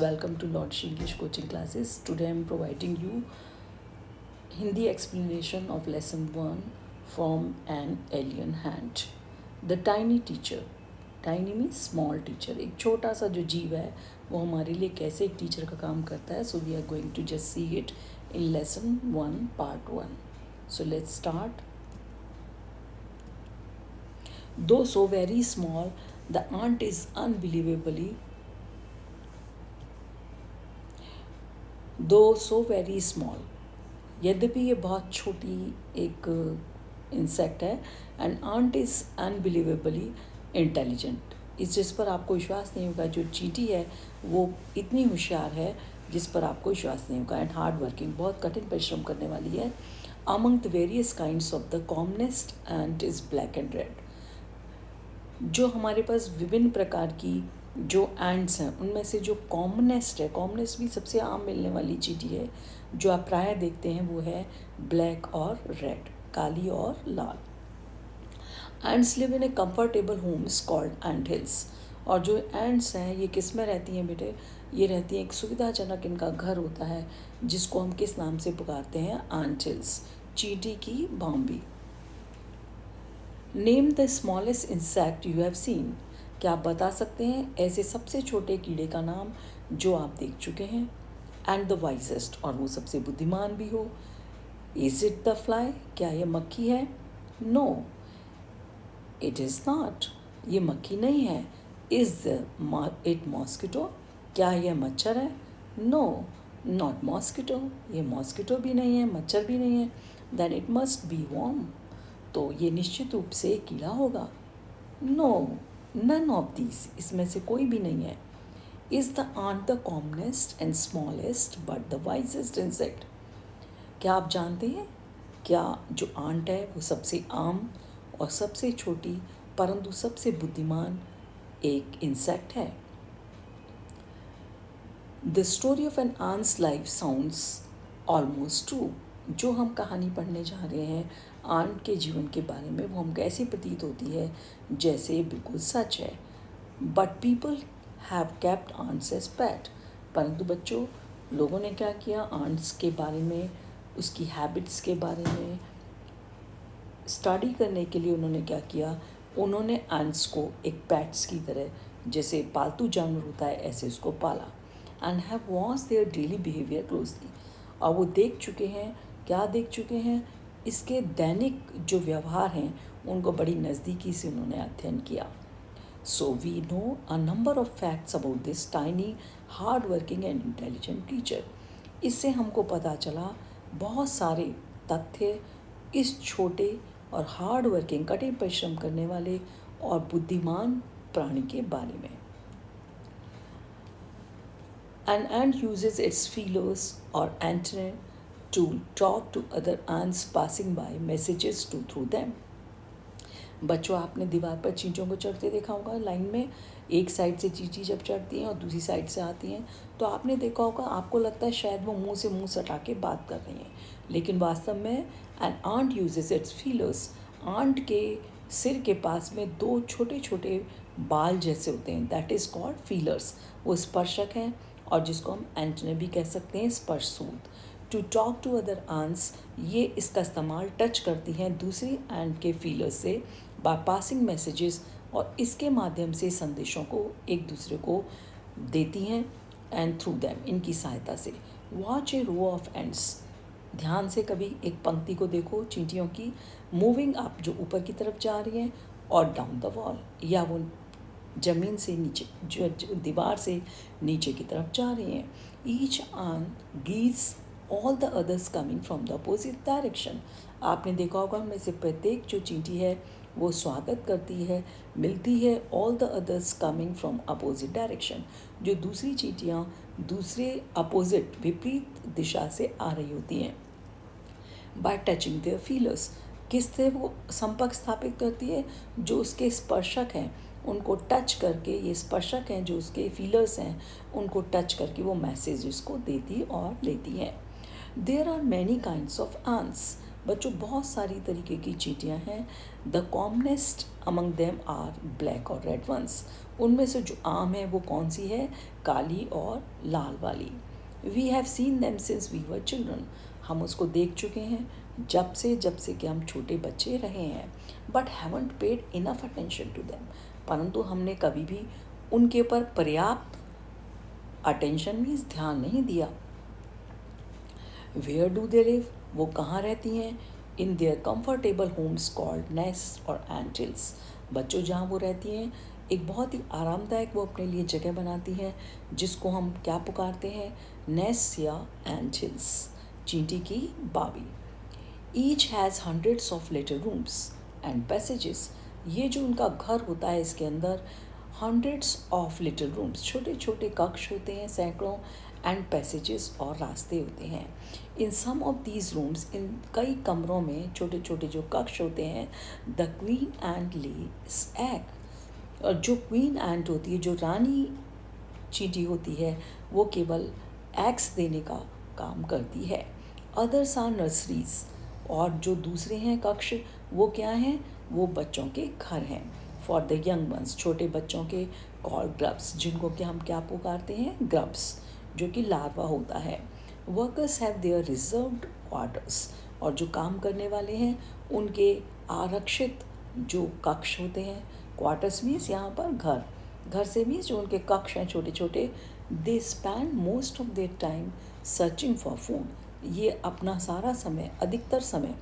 welcome to Lord's English coaching classes. Today I am providing you Hindi explanation of lesson 1 from an alien hand. The tiny teacher. Tiny means small teacher. एक छोटा सा जो जीव है वो हमारे लिए कैसे एक टीचर का काम करता है. So we are going to just see it in lesson 1 part 1. So let's start. Though so very small, the ant is unbelievably दो सो वेरी स्मॉल, यद्यपि ये बहुत छोटी एक इंसेक्ट है. And ant is unbelievably intelligent. इस जिस पर आपको विश्वास नहीं होगा. जो चींटी है वो इतनी होशियार है जिस पर आपको विश्वास नहीं होगा. एंड हार्ड वर्किंग, बहुत कठिन परिश्रम करने वाली है. Among the various kinds of the commonest and is black and red. जो हमारे पास विभिन्न प्रकार की जो एंड्स हैं उनमें से जो कॉमनेस्ट है, कॉमनेस्ट भी सबसे आम मिलने वाली चींटी है जो आप प्रायः देखते हैं, वो है ब्लैक और रेड, काली और लाल. Ants live in a comfortable homes called ant hills. और जो एंड्स हैं ये किस में रहती हैं बेटे? ये रहती हैं एक सुविधाजनक इनका घर होता है जिसको हम किस नाम से पुकारते हैं? एंट हिल्स, चींटी की Bambi. Name the smallest insect you have seen. क्या आप बता सकते हैं ऐसे सबसे छोटे कीड़े का नाम जो आप देख चुके हैं? एंड द वाइजेस्ट, और वो सबसे बुद्धिमान भी हो. Is it the fly. क्या ये मक्खी है? No, it is not. ये मक्खी नहीं है. Is it mosquito. क्या यह मच्छर है? No, not mosquito. ये मॉस्किटो भी नहीं है, मच्छर भी नहीं है. Then it must be worm. तो ये निश्चित रूप से कीड़ा होगा. नो, नन ऑफ दीज, इसमें से कोई भी नहीं है. Is the ant the commonest and smallest but the wisest insect. क्या आप जानते हैं क्या जो आंट है वो सबसे आम और सबसे छोटी परंतु सबसे बुद्धिमान एक इंसेक्ट है? The story of an ant's life sounds almost true. जो हम कहानी पढ़ने जा रहे हैं आंट के जीवन के बारे में, वो हमको ऐसी प्रतीत होती है जैसे बिल्कुल सच है. But people have kept ants as pet. परंतु बच्चों, लोगों ने क्या किया? आंट्स के बारे में, उसकी हैबिट्स के बारे में स्टडी करने के लिए उन्होंने क्या किया? उन्होंने आंट्स को एक पैट्स की तरह, जैसे पालतू जानवर होता है, ऐसे उसको पाला. And have watch their daily behaviour closely. और वो देख चुके हैं, क्या देख चुके हैं? इसके दैनिक जो व्यवहार हैं उनको बड़ी नज़दीकी से उन्होंने अध्ययन किया. So we know a number of facts about this tiny hard working and intelligent creature. इससे हमको पता चला बहुत सारे तथ्य इस छोटे और हार्ड वर्किंग, कठिन परिश्रम करने वाले और बुद्धिमान प्राणी के बारे में. An ant uses its feelers or antennae to talk to other ants passing by messages to through them. बच्चों, आपने दीवार पर चींटियों को चढ़ते देखा होगा लाइन में. एक साइड से चींटी जब चढ़ती हैं और दूसरी साइड से आती हैं तो आपने देखा होगा, आपको लगता है शायद वो मुंह से मुंह सटा के बात कर रही हैं, लेकिन वास्तव में an ant uses its feelers. Ant के सिर के पास में दो छोटे छोटे बाल जैसे होते हैं, दैट इज़ कॉल्ड फीलर्स. वो स्पर्शक हैं और जिसको हम एंटने भी कह सकते हैं, स्पर्श सूत. To talk to other ants, ये इसका इस्तेमाल टच करती हैं दूसरी एंट के फीलर्स से बाय पासिंग मैसेजेस, और इसके माध्यम से संदेशों को एक दूसरे को देती हैं. एंड थ्रू दैम, इनकी सहायता से. Watch a row of ants. ध्यान से कभी एक पंक्ति को देखो चींटियों की, मूविंग अप, जो ऊपर की तरफ जा रही हैं, और डाउन द वॉल, या वो ज़मीन से नीचे, जो दीवार से नीचे की तरफ जा रही हैं. Each ant greets all the others coming from the opposite direction. आपने देखा होगा उनमें से प्रत्येक जो चींटी है वो स्वागत करती है, मिलती है all the others coming from opposite direction, जो दूसरी चींटियाँ दूसरे अपोजिट, विपरीत दिशा से आ रही होती हैं. बाय टचिंग देयर फीलर्स, किससे वो संपर्क स्थापित करती है? जो उसके स्पर्शक हैं उनको टच करके, ये स्पर्शक हैं जो उसके फीलर्स हैं, उनको टच करके वो मैसेजेस को देती और लेती हैं. There are many kinds of ants. बच्चों, बहुत सारी तरीके की चींटियाँ हैं. The commonest among them are black और रेड वंस. उनमें से जो आम है वो कौन सी है? काली और लाल वाली। We have seen them since we were children, हम उसको देख चुके हैं जब से कि हम छोटे बच्चे रहे हैं। But haven't paid enough attention to them, परंतु हमने कभी भी उनके ऊपर पर्याप्त अटेंशन मीन्स ध्यान नहीं दिया। वेयर डू दे लिव, वो कहाँ रहती हैं? In their comfortable homes called nest और एंटिल्स, बच्चों जहाँ वो रहती हैं एक बहुत ही आरामदायक वो अपने लिए जगह बनाती हैं जिसको हम क्या पुकारते हैं? नेस्ट या एंटिल्स, चींटी की बाबी। Each has hundreds of little rooms and passages, ये जो उनका घर होता है इसके अंदर हंड्रेड्स ऑफ लिटिल रूम्स, छोटे छोटे कक्ष होते हैं सैकड़ों, एंड पैसेजेस और रास्ते होते हैं। In some of these rooms, इन कई कमरों में छोटे छोटे जो कक्ष होते हैं, the queen and lays egg, और जो क्वीन एंट होती है, जो रानी चींटी होती है, वो केवल एग्स देने का काम करती है। अदर्स आर नर्सरीज, और जो दूसरे हैं कक्ष वो क्या हैं? वो बच्चों के घर हैं। फॉर द यंग वंस, छोटे बच्चों के, कॉल्ड ग्रब्स, जिनको कि हम क्या पुकारते हैं? ग्रब्स, जो कि लार्वा होता है। Workers have their reserved quarters, और जो काम करने वाले हैं उनके आरक्षित जो कक्ष होते हैं। क्वार्टर्स मीन्स यहाँ पर घर, घर से मीन्स जो उनके कक्ष हैं छोटे छोटे। They spend most of their time searching for food, ये अपना सारा समय, अधिकतर समय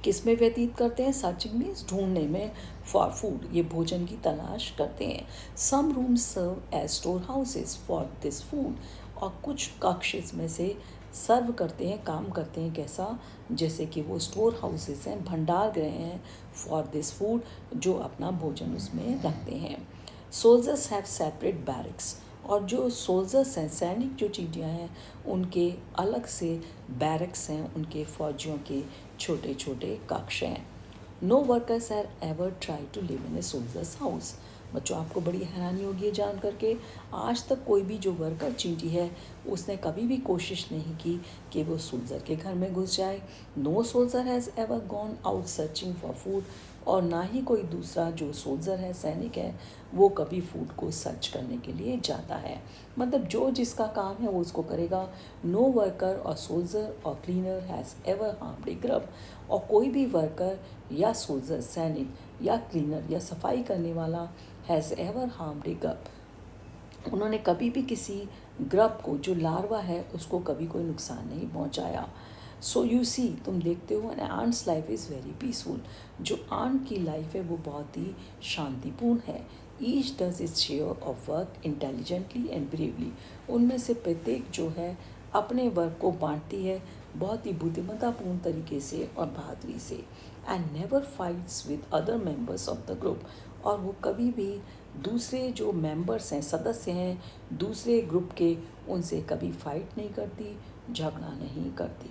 किस में व्यतीत करते हैं? सर्चिंग मीन्स ढूंढने में, फॉर फूड, ये भोजन की तलाश करते हैं। Some rooms serve as store houses for this food, और कुछ कक्ष इसमें से सर्व करते हैं, काम करते हैं कैसा? जैसे कि वो स्टोर हाउसेस हैं, भंडार गृह हैं, फॉर दिस फूड, जो अपना भोजन उसमें रखते हैं। सोल्जर्स हैव सेपरेट बैरिक्स, और जो सोल्जर्स हैं, सैनिक जो चींटियाँ हैं, उनके अलग से बैरक्स हैं, उनके फौजियों के छोटे छोटे कक्ष हैं। No workers have ever try to live in a soldier's house, बच्चों आपको बड़ी हैरानी होगी ये जान करके, आज तक कोई भी जो वर्कर चींटी है उसने कभी भी कोशिश नहीं की कि वो सोल्जर के घर में घुस जाए। No soldier has ever gone out searching for food, और ना ही कोई दूसरा जो सोल्जर है, सैनिक है, वो कभी फूड को सर्च करने के लिए जाता है। मतलब जो जिसका काम है वो उसको करेगा। नो वर्कर और सोल्जर और cleaner has ever harmed A grub, और कोई भी वर्कर या सोल्जर, सैनिक या क्लीनर या सफाई करने वाला, has ever harmed A grub, उन्होंने कभी भी किसी ग्रब को, जो लार्वा है, उसको कभी कोई नुकसान नहीं पहुंचाया। सो यू सी, तुम देखते हो, an ant's life is very peaceful, जो आंट की लाइफ है वो बहुत ही शांतिपूर्ण है। Each does its share of work intelligently and bravely, उनमें से प्रत्येक जो है अपने वर्क को बांटती है बहुत ही बुद्धिमत्तापूर्ण तरीके से और बहादुरी से। And never fights with other members of the group, और वो कभी भी दूसरे जो मेंबर्स हैं, सदस्य हैं दूसरे ग्रुप के, उनसे कभी फाइट नहीं करती, झगड़ा नहीं करती।